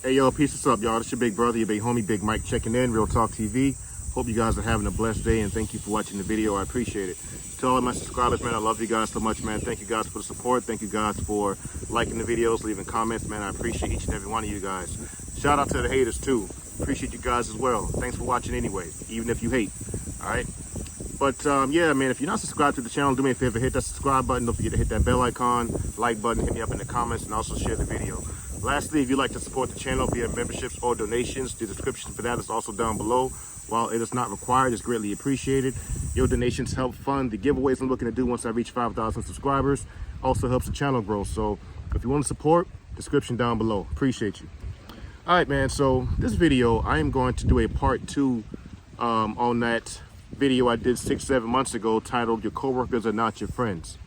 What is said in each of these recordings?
Hey, yo, peace, what's up, y'all? It's your big brother, your big homie, Big Mike, checking in, Real Talk TV. Hope you guys are having a blessed day, and thank you for watching the video. I appreciate it. To all of my subscribers, man, I love you guys so much, man. Thank you guys for the support. Thank you guys for liking the videos, leaving comments, man. I appreciate each and every one of you guys. Shout out to the haters, too. Appreciate you guys as well. Thanks for watching anyway, even if you hate, all right? But, yeah, man, if you're not subscribed to the channel, do me a favor, hit that subscribe button. Don't forget to hit that bell icon, like button, hit me up in the comments, and also share the video. Lastly, if you'd like to support the channel via memberships or donations, the description for that is also down below. While it is not required, it's greatly appreciated. Your donations help fund the giveaways I'm looking to do once I reach 5,000 subscribers. Also helps the channel grow. So if you want to support, description down below. Appreciate you. All right, man. So this video, I am going to do a part 2 on that video I did 6-7 months ago titled "Your Coworkers Are Not Your Friends."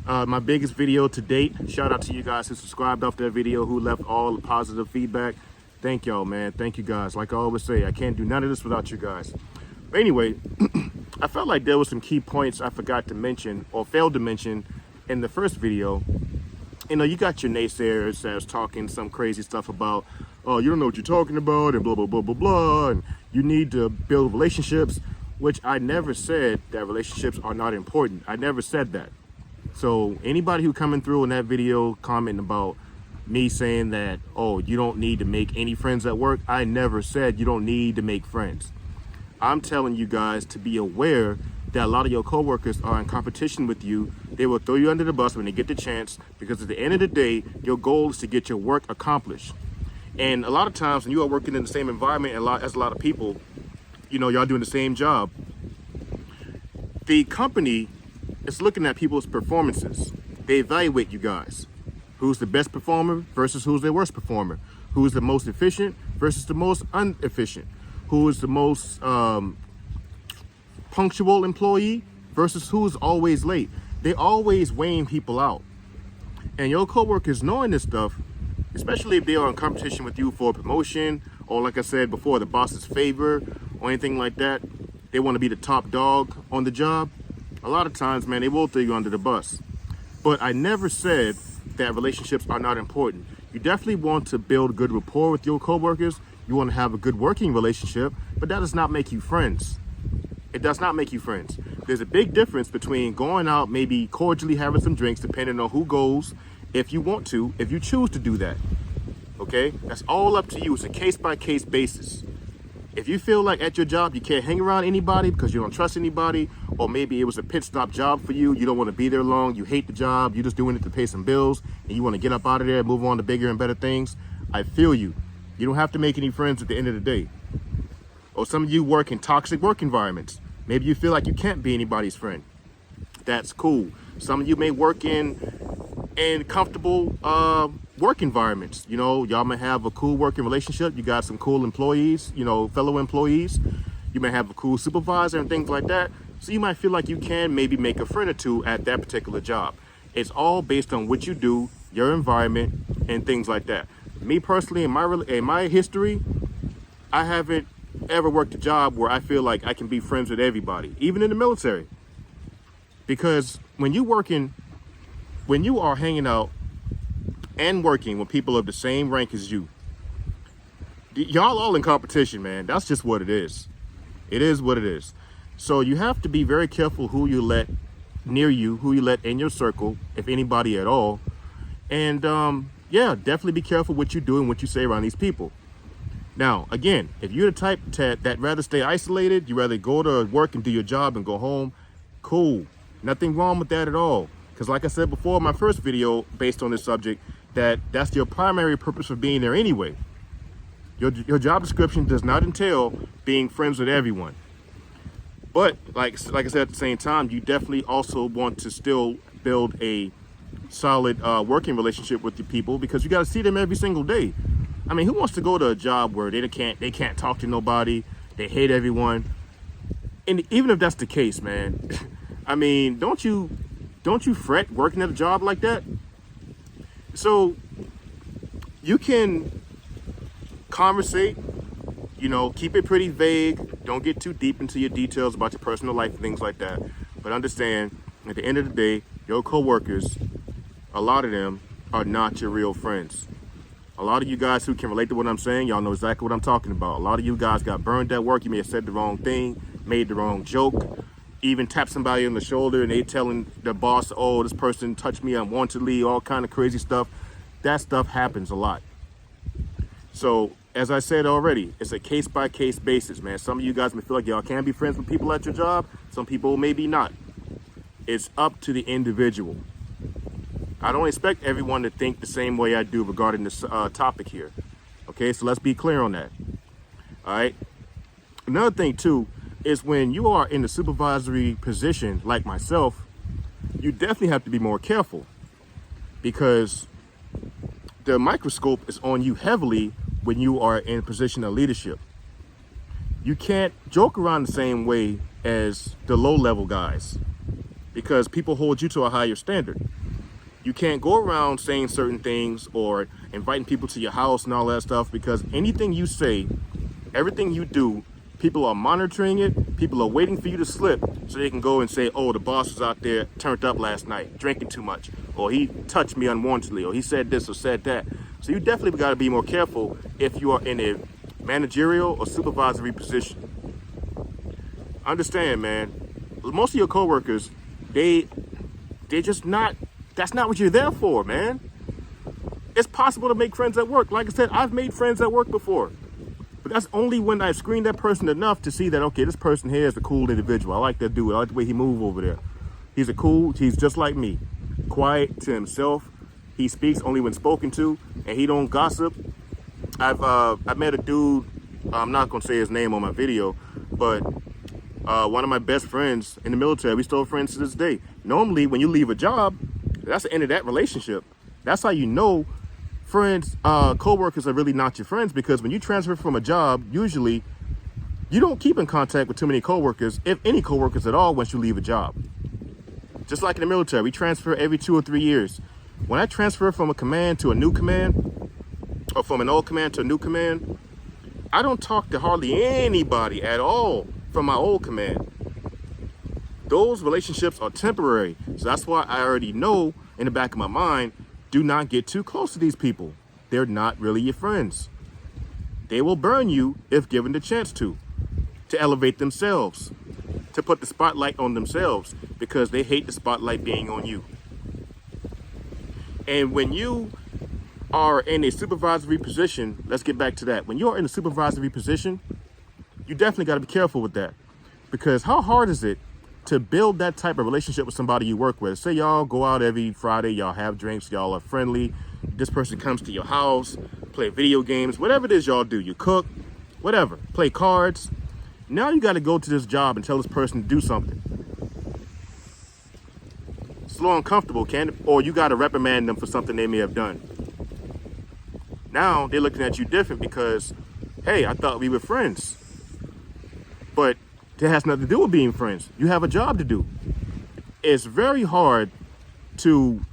My biggest video to date. Shout out to you guys who subscribed off that video, who left all the positive feedback. Thank y'all, man. Thank you guys. Like I always say, I can't do none of this without you guys. But anyway, I felt like there were some key points I forgot to mention or failed to mention in the first video. You know, you got your naysayers that's talking some crazy stuff about, oh, you don't know what you're talking about and blah, blah, blah, blah, blah. And you need to build relationships, which I never said that relationships are not important. I never said that. So anybody who coming through in that video commenting about me saying that, oh, you don't need to make any friends at work, I never said you don't need to make friends. I'm telling you guys to be aware that a lot of your coworkers are in competition with you. They will throw you under the bus when they get the chance, because at the end of the day, your goal is to get your work accomplished. And a lot of times when you are working in the same environment as a lot of people, you know, y'all doing the same job, the company is looking at people's performances. They evaluate you guys. Who's the best performer versus who's the worst performer? Who's the most efficient versus the most inefficient? Who is the most punctual employee versus who's always late? They always weighing people out. And your coworkers knowing this stuff, especially if they are in competition with you for a promotion, or like I said before, the boss's favor or anything like that, they want to be the top dog on the job. A lot of times, man, they will throw you under the bus. But I never said that relationships are not important. You definitely want to build good rapport with your coworkers. You want to have a good working relationship, but that does not make you friends. It does not make you friends. There's a big difference between going out, maybe cordially having some drinks, depending on who goes, if you want to, if you choose to do that. Okay? That's all up to you. It's a case-by-case basis. If you feel like at your job you can't hang around anybody because you don't trust anybody, or maybe it was a pit stop job for you, you don't want to be there long, you hate the job, you're just doing it to pay some bills, and you want to get up out of there and move on to bigger and better things, I feel you. You don't have to make any friends at the end of the day. Or some of you work in toxic work environments. Maybe you feel like you can't be anybody's friend. That's cool. Some of you may work in comfortable work environments. You know, y'all may have a cool working relationship. You got some cool employees, you know, fellow employees. You may have a cool supervisor and things like that. So you might feel like you can maybe make a friend or two at that particular job. It's all based on what you do, your environment, and things like that. Me personally, in my history, I haven't ever worked a job where I feel like I can be friends with everybody, even in the military. Because when you are hanging out and working with people of the same rank as you, y'all all in competition, man. That's just what it is. It is what it is. So you have to be very careful who you let near you, who you let in your circle, if anybody at all. And yeah, definitely be careful what you do and what you say around these people. Now, again, if you're the type that rather stay isolated, you rather go to work and do your job and go home, cool. Nothing wrong with that at all. Because like I said before in my first video based on this subject, that's your primary purpose for being there anyway. Your job description does not entail being friends with everyone. But like I said, at the same time, you definitely also want to still build a solid working relationship with your people, because you got to see them every single day. I mean, who wants to go to a job where they can't talk to nobody, they hate everyone? And even if that's the case, man, I mean, don't you fret working at a job like that? So you can conversate, you know, keep it pretty vague. Don't get too deep into your details about your personal life and things like that. But understand, at the end of the day, your coworkers, a lot of them are not your real friends. A lot of you guys who can relate to what I'm saying, y'all know exactly what I'm talking about. A lot of you guys got burned at work. You may have said the wrong thing, made the wrong joke, even tapped somebody on the shoulder and they telling the boss, oh, this person touched me unwantedly, all kind of crazy stuff. That stuff happens a lot. So as I said already, it's a case-by-case basis, man. Some of you guys may feel like y'all can be friends with people at your job. Some people maybe not. It's up to the individual. I don't expect everyone to think the same way I do regarding this topic here. Okay, so let's be clear on that. All right. Another thing too is when you are in a supervisory position like myself, you definitely have to be more careful because the microscope is on you heavily when you are in a position of leadership. You can't joke around the same way as the low-level guys because people hold you to a higher standard. You can't go around saying certain things or inviting people to your house and all that stuff because anything you say, everything you do, people are monitoring it. People are waiting for you to slip so they can go and say, oh, the boss was out there turned up last night, drinking too much, or he touched me unwantedly, or he said this or said that. So you definitely got to be more careful if you are in a managerial or supervisory position. Understand, man, most of your coworkers, they're just not, that's not what you're there for, man. It's possible to make friends at work. Like I said, I've made friends at work before. But that's only when I screen that person enough to see that, okay, this person here is a cool individual. I like that dude. I like the way he move over there. He's just like me. Quiet to himself. He speaks only when spoken to, and he don't gossip. I met a dude, I'm not gonna say his name on my video, but one of my best friends in the military, we still friends to this day. Normally, when you leave a job, that's the end of that relationship. That's how you know friends, co-workers are really not your friends, because when you transfer from a job, usually you don't keep in contact with too many co-workers, if any co-workers at all, once you leave a job. Just like in the military, we transfer every 2 or 3 years. When I transfer from a command to a new command, or from an old command to a new command, I don't talk to hardly anybody at all from my old command. Those relationships are temporary. So that's why I already know in the back of my mind, do not get too close to these people. They're not really your friends. They will burn you if given the chance to elevate themselves, to put the spotlight on themselves, because they hate the spotlight being on you. And when you are in a supervisory position, let's get back to that. When you're in a supervisory position, you definitely got to be careful with that, because how hard is it to build that type of relationship with somebody you work with? Say y'all go out every Friday, y'all have drinks, y'all are friendly. This person comes to your house, play video games, whatever it is y'all do. You cook, whatever, play cards. Now you got to go to this job and tell this person to do something. It's a little uncomfortable, can it? Or you got to reprimand them for something they may have done. Now they're looking at you different because, hey, I thought we were friends. But it has nothing to do with being friends. You have a job to do. It's very hard to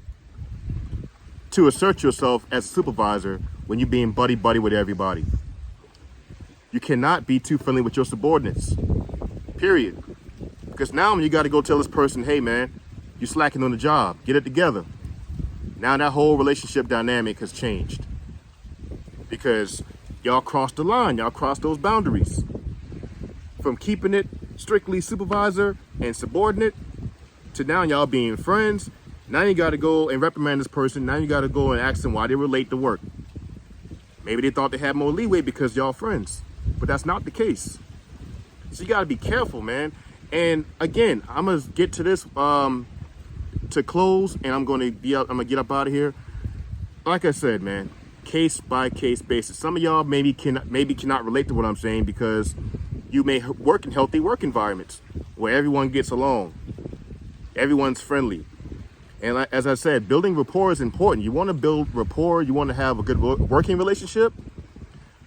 assert yourself as a supervisor when you're being buddy-buddy with everybody. You cannot be too friendly with your subordinates, period. Because now when you got to go tell this person, hey man, you're slacking on the job, get it together. Now that whole relationship dynamic has changed because y'all crossed the line, y'all crossed those boundaries. From keeping it strictly supervisor and subordinate to now y'all being friends. Now you got to go and reprimand this person. Now you got to go and ask them why they were late to work. Maybe they thought they had more leeway because y'all friends, but that's not the case. So you got to be careful, man. And again, I'm gonna get to this to close, and I'm gonna get up out of here. Like I said, man, case by case basis. Some of y'all maybe cannot relate to what I'm saying because you may work in healthy work environments where everyone gets along, everyone's friendly. And as I said, building rapport is important. You want to build rapport, you want to have a good working relationship,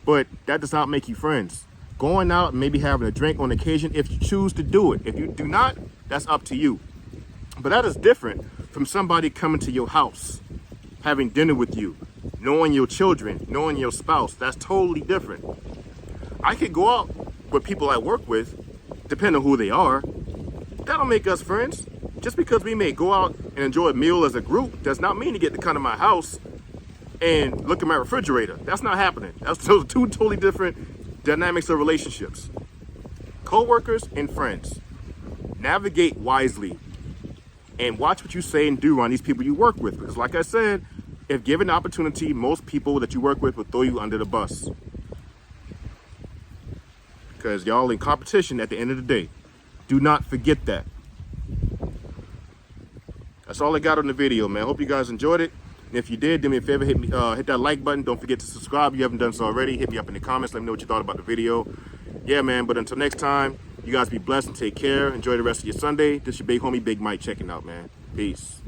but that does not make you friends. Going out and maybe having a drink on occasion, if you choose to do it. If you do not, that's up to you. But that is different from somebody coming to your house, having dinner with you, knowing your children, knowing your spouse. That's totally different. I could go out with people I work with, depending on who they are. That don't make us friends. Just because we may go out and enjoy a meal as a group does not mean to get to come to my house and look at my refrigerator. That's not happening. Those are two totally different dynamics of relationships. Co-workers and friends. Navigate wisely and watch what you say and do around these people you work with. Because like I said, if given the opportunity, most people that you work with will throw you under the bus. Because y'all in competition at the end of the day. Do not forget that. That's all I got on the video, man. Hope you guys enjoyed it. And if you did, do me a favor, hit that like button. Don't forget to subscribe if you haven't done so already. Hit me up in the comments. Let me know what you thought about the video. Yeah, man. But until next time, you guys be blessed and take care. Enjoy the rest of your Sunday. This is your big homie, Big Mike, checking out, man. Peace.